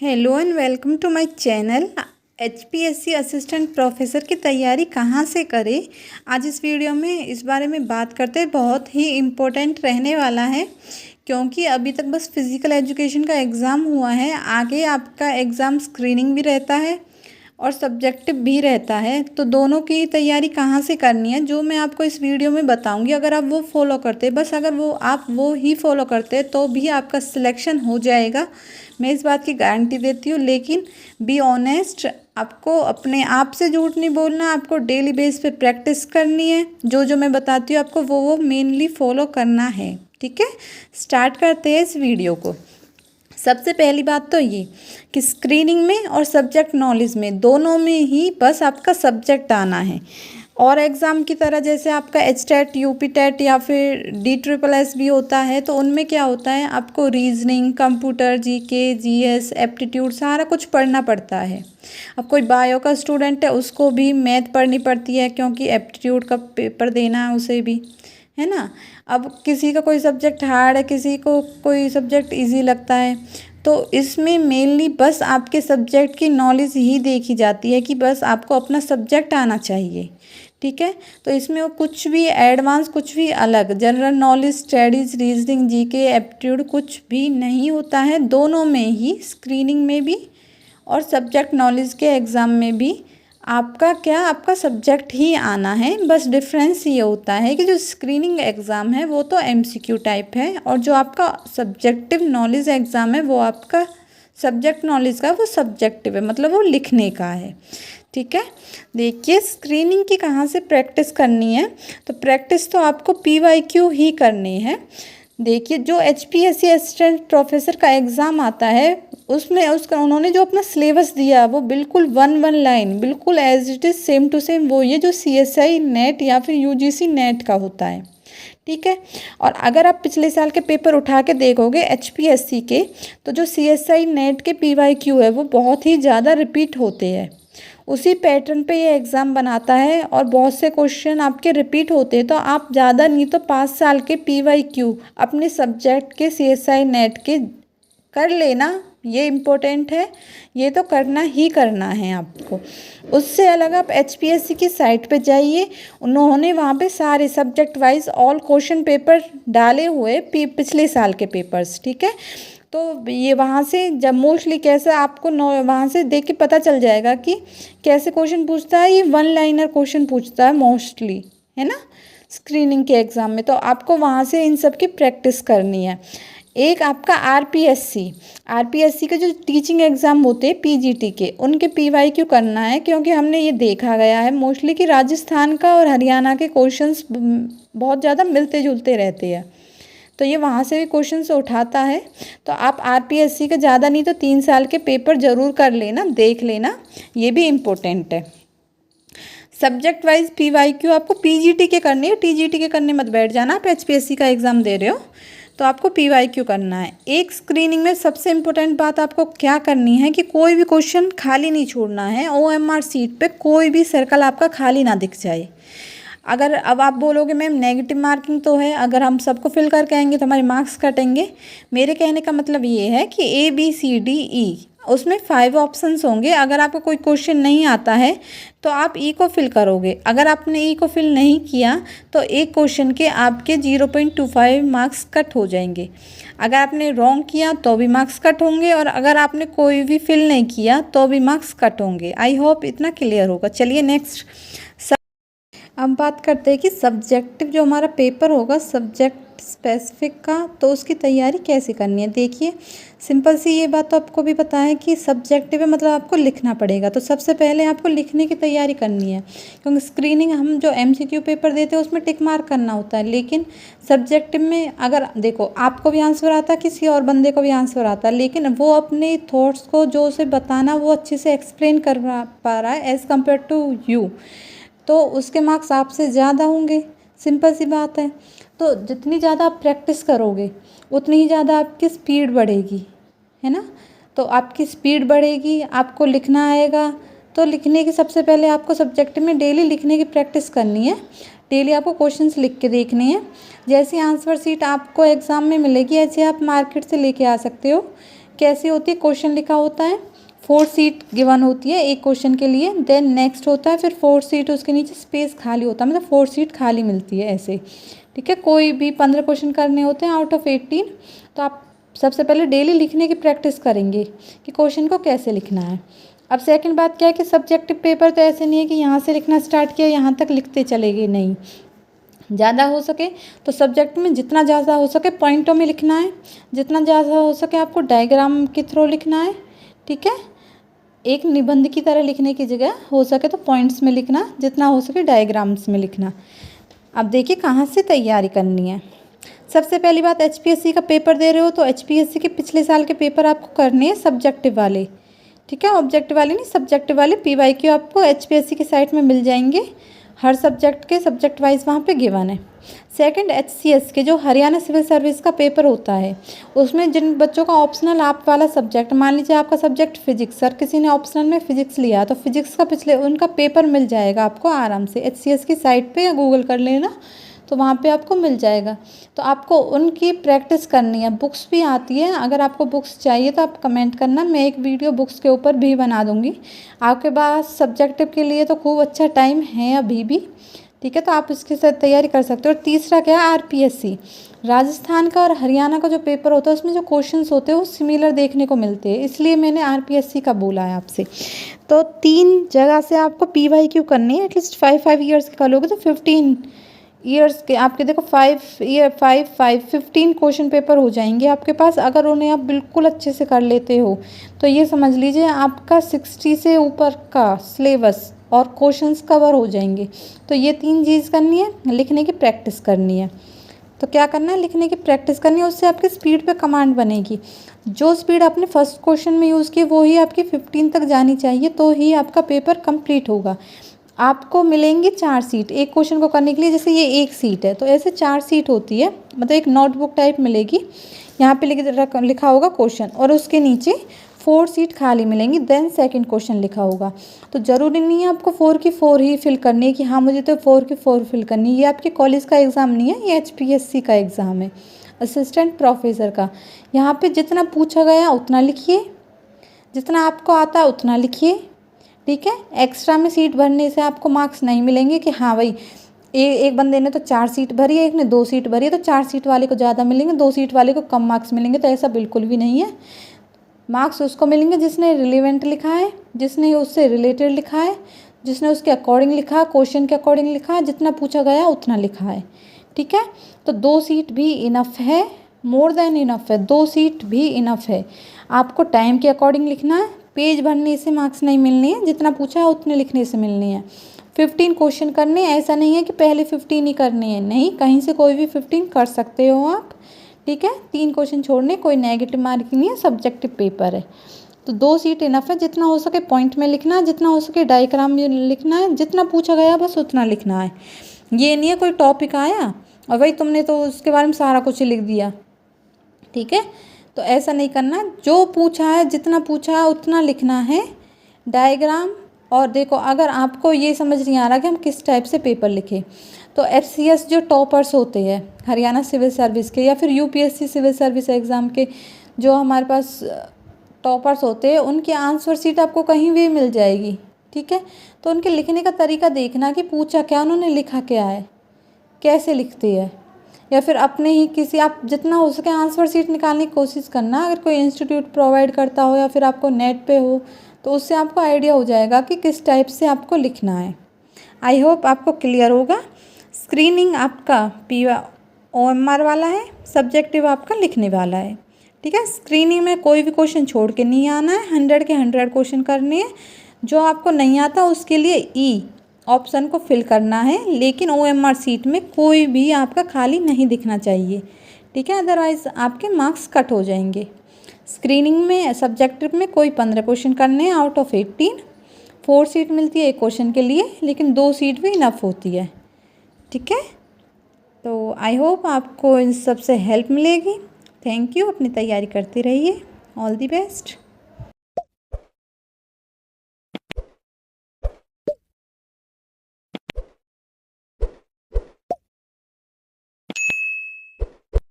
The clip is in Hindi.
Hello and welcome to my channel. HPSC assistant professor की तैयारी कहाँ से करें, आज इस वीडियो में इस बारे में बात करते हैं। बहुत ही इम्पोर्टेंट रहने वाला है क्योंकि अभी तक बस फिज़िकल एजुकेशन का एग्ज़ाम हुआ है। आगे आपका एग्ज़ाम स्क्रीनिंग भी रहता है और सब्जेक्टिव भी रहता है, तो दोनों की तैयारी कहाँ से करनी है जो मैं आपको इस वीडियो में बताऊंगी। अगर आप वो फॉलो करते, बस अगर आप वो ही फॉलो करते तो भी आपका सिलेक्शन हो जाएगा, मैं इस बात की गारंटी देती हूँ। लेकिन बी ऑनेस्ट, आपको अपने आप से झूठ नहीं बोलना, आपको डेली बेस पे प्रैक्टिस करनी है। जो जो मैं बताती हूँ आपको वो मेनली फॉलो करना है, ठीक है। स्टार्ट करते हैं इस वीडियो को। सबसे पहली बात तो ये कि स्क्रीनिंग में और सब्जेक्ट नॉलेज में दोनों में ही बस आपका सब्जेक्ट आना है। और एग्ज़ाम की तरह जैसे आपका एच टेट, यूपी टेट या फिर DSSS भी होता है, तो उनमें क्या होता है, आपको reasoning, computer, GK, GS, aptitude सारा कुछ पढ़ना पड़ता है। अब कोई बायो का स्टूडेंट है, उसको भी मैथ पढ़नी पड़ती है क्योंकि एप्टीट्यूड का पेपर देना है उसे भी, है ना। अब किसी का कोई सब्जेक्ट हार्ड है, किसी को कोई सब्जेक्ट इजी लगता है, तो इसमें मेनली बस आपके सब्जेक्ट की नॉलेज ही देखी जाती है कि बस आपको अपना सब्जेक्ट आना चाहिए, ठीक है। तो इसमें वो कुछ भी एडवांस, कुछ भी अलग, general knowledge, studies, reasoning, GK, aptitude कुछ भी नहीं होता है। दोनों में ही, स्क्रीनिंग में भी और सब्जेक्ट नॉलेज के एग्ज़ाम में भी आपका सब्जेक्ट ही आना है। बस डिफरेंस ये होता है कि जो स्क्रीनिंग एग्ज़ाम है वो तो MCQ टाइप है, और जो आपका सब्जेक्टिव नॉलेज एग्ज़ाम है वो आपका सब्जेक्ट नॉलेज का वो सब्जेक्टिव है, मतलब वो लिखने का है, ठीक है। देखिए, स्क्रीनिंग की कहाँ से प्रैक्टिस करनी है, तो प्रैक्टिस तो आपको PYQ ही करनी है। देखिए, जो HPSC असिस्टेंट प्रोफेसर का एग्ज़ाम आता है उसमें उन्होंने जो अपना सिलेबस दिया वो बिल्कुल वन लाइन, बिल्कुल as it is same to same वो ये जो CSI नेट या फिर UGC नेट का होता है, ठीक है। और अगर आप पिछले साल के पेपर उठा के देखोगे HPSC के, तो जो CSI नेट के PYQ है वो बहुत ही ज़्यादा रिपीट होते हैं। उसी पैटर्न पे ये एग्ज़ाम बनाता है और बहुत से क्वेश्चन आपके रिपीट होते हैं। तो आप ज़्यादा नहीं तो 5 साल के PYQ अपने सब्जेक्ट के CSI नेट के कर लेना, ये इम्पोर्टेंट है, ये तो करना ही करना है आपको। उससे अलग आप HPSC की साइट पे जाइए, उन्होंने वहाँ पे सारे subject wise all question paper डाले हुए पिछले साल के पेपर्स, ठीक है। तो ये वहाँ से जब मोस्टली कैसे आपको वहाँ से देख के पता चल जाएगा कि कैसे क्वेश्चन पूछता है। ये वन लाइनर क्वेश्चन पूछता है मोस्टली, है ना, स्क्रीनिंग के एग्ज़ाम में। तो आपको वहाँ से इन सब की प्रैक्टिस करनी है। एक आपका आरपीएससी के जो टीचिंग एग्ज़ाम होते हैं PGT के, उनके PYQ करना है, क्योंकि हमने ये देखा गया है मोस्टली कि राजस्थान का और हरियाणा के क्वेश्चंस बहुत ज़्यादा मिलते जुलते रहते हैं, तो ये वहाँ से भी क्वेश्चंस उठाता है। तो आप आरपीएससी के ज़्यादा नहीं तो 3 साल के पेपर ज़रूर कर लेना, देख लेना, ये भी इम्पोर्टेंट है। सब्जेक्ट वाइज PYQ आपको PGT के करनी है, TGT के करने मत बैठ जाना। आप HPSC का एग्ज़ाम दे रहे हो तो आपको PYQ करना है। एक स्क्रीनिंग में सबसे इम्पोर्टेंट बात आपको क्या करनी है कि कोई भी क्वेश्चन खाली नहीं छोड़ना है। OMR सीट पे कोई भी सर्कल आपका खाली ना दिख जाए। अगर अब आप बोलोगे मैम नेगेटिव मार्किंग तो है, अगर हम सबको फिल करके आएंगे तो हमारे मार्क्स कटेंगे। मेरे कहने का मतलब ये है कि ABCDE उसमें 5 ऑप्शंस होंगे। अगर आपको कोई क्वेश्चन नहीं आता है तो आप E को फिल करोगे। अगर आपने E को फिल नहीं किया तो एक क्वेश्चन के आपके 0.25 मार्क्स कट हो जाएंगे। अगर आपने रॉन्ग किया तो भी मार्क्स कट होंगे, और अगर आपने कोई भी फिल नहीं किया तो भी मार्क्स कट होंगे। आई होप इतना क्लियर होगा। चलिए नेक्स्ट, अब बात करते हैं कि सब्जेक्टिव जो हमारा पेपर होगा सब्जेक्ट स्पेसिफिक का, तो उसकी तैयारी कैसे करनी है। देखिए, सिंपल सी ये बात तो आपको भी पता है कि सब्जेक्टिव है मतलब आपको लिखना पड़ेगा। तो सबसे पहले आपको लिखने की तैयारी करनी है, क्योंकि स्क्रीनिंग हम जो MCQ पेपर देते हैं उसमें टिक मार्क करना होता है, लेकिन सब्जेक्टिव में अगर देखो आपको भी आंसर आता है, किसी और बंदे को भी आंसर आता है, लेकिन वो अपने थॉट्स को जो उसे बताना वो अच्छे से एक्सप्लेन कर पा रहा है एज़ कम्पेयर टू यू, तो उसके मार्क्स आपसे ज़्यादा होंगे। सिंपल सी बात है। तो जितनी ज़्यादा आप प्रैक्टिस करोगे उतनी ही ज़्यादा आपकी स्पीड बढ़ेगी, है ना। तो आपकी स्पीड बढ़ेगी, आपको लिखना आएगा। तो लिखने की सबसे पहले आपको सब्जेक्ट में डेली लिखने की प्रैक्टिस करनी है। डेली आपको क्वेश्चंस लिख के देखने हैं। जैसी आंसर शीट आपको एग्ज़ाम में मिलेगी ऐसे आप मार्केट से लेके आ सकते हो, कैसी होती है, क्वेश्चन लिखा होता है, 4 सीट गिवन होती है एक क्वेश्चन के लिए, देन नेक्स्ट होता है फिर 4 सीट, उसके नीचे स्पेस खाली होता है, मतलब 4 सीट खाली मिलती है ऐसे, ठीक है। कोई भी 15 क्वेश्चन करने होते हैं आउट ऑफ 18। तो आप सबसे पहले डेली लिखने की प्रैक्टिस करेंगे कि क्वेश्चन को कैसे लिखना है। अब सेकंड बात क्या है कि सब्जेक्टिव पेपर तो ऐसे नहीं है कि यहाँ से लिखना स्टार्ट किया यहाँ तक लिखते चले गए, नहीं। ज़्यादा हो सके तो सब्जेक्ट में जितना ज़्यादा हो सके पॉइंटों में लिखना है, जितना ज़्यादा हो सके आपको डायग्राम के थ्रू लिखना है, ठीक है। एक निबंध की तरह लिखने की जगह हो सके तो पॉइंट्स में लिखना, जितना हो सके डायग्राम्स में लिखना। अब देखिए कहाँ से तैयारी करनी है। सबसे पहली बात, एचपीएससी का पेपर दे रहे हो तो एचपीएससी के पिछले साल के पेपर आपको करने हैं सब्जेक्टिव वाले, ठीक है। ऑब्जेक्टिव वाले नहीं, सब्जेक्टिव वाले पीवाईक्यू आपको एचपीएससी की साइट में मिल जाएंगे, हर सब्जेक्ट के सब्जेक्ट वाइज वहाँ पे गिवन है। सेकंड, एचसीएस के जो हरियाणा सिविल सर्विस का पेपर होता है, उसमें जिन बच्चों का ऑप्शनल आप वाला सब्जेक्ट, मान लीजिए आपका सब्जेक्ट फिजिक्स, सर किसी ने ऑप्शनल में फिजिक्स लिया तो फिजिक्स का पिछले उनका पेपर मिल जाएगा आपको आराम से, एचसीएस की साइट पे या गूगल कर लेना तो वहाँ पे आपको मिल जाएगा। तो आपको उनकी प्रैक्टिस करनी है। बुक्स भी आती है, अगर आपको बुक्स चाहिए तो आप कमेंट करना, मैं एक वीडियो बुक्स के ऊपर भी बना दूँगी। आपके पास सब्जेक्टिव के लिए तो खूब अच्छा टाइम है अभी भी, ठीक है, तो आप इसके साथ तैयारी कर सकते हो। और तीसरा क्या है, आरपीएससी, राजस्थान का और हरियाणा का जो पेपर होता है उसमें जो क्वेश्चंस होते हैं वो सिमिलर देखने को मिलते हैं, इसलिए मैंने आरपीएससी का बोला है आपसे। तो 3 जगह से आपको पीवाईक्यू करनी है, एटलीस्ट 5 ईयर्स के करोगे तो 15 ईयर्स के आपके देखो 15 क्वेश्चन पेपर हो जाएंगे आपके पास, अगर उन्हें आप बिल्कुल अच्छे से कर लेते हो तो ये समझ लीजिए आपका 60 से ऊपर का सिलेबस और क्वेश्चंस कवर हो जाएंगे। तो ये 3 चीज़ करनी है, लिखने की प्रैक्टिस करनी है। तो क्या करना है, लिखने की प्रैक्टिस करनी है, उससे आपकी स्पीड पे कमांड बनेगी। जो स्पीड आपने फर्स्ट क्वेश्चन में यूज़ की वो ही आपकी 15 तक जानी चाहिए, तो ही आपका पेपर कंप्लीट होगा। आपको मिलेंगी 4 सीट एक क्वेश्चन को करने के लिए, जैसे ये 1 सीट है तो ऐसे 4 सीट होती है, मतलब एक नोटबुक टाइप मिलेगी, यहाँ पे लिखा होगा क्वेश्चन और उसके नीचे 4 सीट खाली मिलेंगी, देन सेकंड क्वेश्चन लिखा होगा। तो ज़रूरी नहीं है आपको 4 की 4 ही फिल करनी है कि हाँ मुझे तो 4 की 4 फिल करनी है। ये आपके कॉलेज का एग्ज़ाम नहीं है, ये एचपीएससी का एग्ज़ाम है, असिस्टेंट प्रोफेसर का। यहाँ पे जितना पूछा गया उतना लिखिए, जितना आपको आता है उतना लिखिए, ठीक है। एक्स्ट्रा में सीट भरने से आपको मार्क्स नहीं मिलेंगे कि हाँ भाई एक बंदे ने तो 4 सीट भरी है, एक ने 2 सीट भरी है तो 4 सीट वाले को ज़्यादा मिलेंगे, 2 सीट वाले को कम मार्क्स मिलेंगे, तो ऐसा बिल्कुल भी नहीं है। मार्क्स उसको मिलेंगे जिसने रिलेवेंट लिखा है, जिसने उससे रिलेटेड लिखा है, जिसने उसके अकॉर्डिंग लिखा, क्वेश्चन के अकॉर्डिंग लिखा है, जितना पूछा गया उतना लिखा है, ठीक है। तो 2 सीट भी इनफ है, मोर देन इनफ है, 2 सीट भी इनफ है। आपको टाइम के अकॉर्डिंग लिखना है, पेज भरने से मार्क्स नहीं मिलने हैं, जितना पूछा है उतने लिखने से मिलने हैं। 15 क्वेश्चन करने, ऐसा नहीं है कि पहले 15 ही करने हैं, नहीं, कहीं से कोई भी 15 कर सकते हो आप, ठीक है। 3 क्वेश्चन छोड़ने, कोई नेगेटिव मार्किंग नहीं है, सब्जेक्टिव पेपर है। तो 2 सीट इनफ है, जितना हो सके पॉइंट में लिखना है, जितना हो सके डायग्राम में लिखना है, जितना पूछा गया बस उतना लिखना है। ये नहीं है कोई टॉपिक आया और भाई तुमने तो उसके बारे में सारा कुछ लिख दिया, ठीक है। तो ऐसा नहीं करना, जो पूछा है जितना पूछा है उतना लिखना है, डायग्राम। और देखो अगर आपको ये समझ नहीं आ रहा कि हम किस टाइप से पेपर लिखें, तो एचसीएस जो टॉपर्स होते हैं हरियाणा सिविल सर्विस के या फिर यूपीएससी सिविल सर्विस एग्ज़ाम के, जो हमारे पास टॉपर्स होते हैं उनकी आंसर शीट आपको कहीं भी मिल जाएगी, ठीक है। तो उनके लिखने का तरीका देखना कि पूछा क्या, उन्होंने लिखा क्या है, कैसे लिखते हैं, या फिर अपने ही किसी, आप जितना हो सके आंसर शीट निकालने की कोशिश करना। अगर कोई इंस्टीट्यूट प्रोवाइड करता हो या फिर आपको नेट पे हो तो उससे आपको आइडिया हो जाएगा कि किस टाइप से आपको लिखना है। आई होप आपको क्लियर होगा। स्क्रीनिंग आपका OMR वाला है, सब्जेक्टिव आपका लिखने वाला है, ठीक है। स्क्रीनिंग में कोई भी क्वेश्चन छोड़ के नहीं आना है, 100 के 100 क्वेश्चन करने हैं। जो आपको नहीं आता उसके लिए ई ऑप्शन को फिल करना है, लेकिन OMR सीट में कोई भी आपका खाली नहीं दिखना चाहिए, ठीक है, अदरवाइज़ आपके मार्क्स कट हो जाएंगे। स्क्रीनिंग में सब्जेक्टिव में कोई 15 क्वेश्चन करने हैं आउट ऑफ 18, 4 सीट मिलती है एक क्वेश्चन के लिए, लेकिन 2 सीट भी इनफ होती है, ठीक है। तो आई होप आपको इन सब से हेल्प मिलेगी। थैंक यू, अपनी तैयारी करते रहिए। All the best.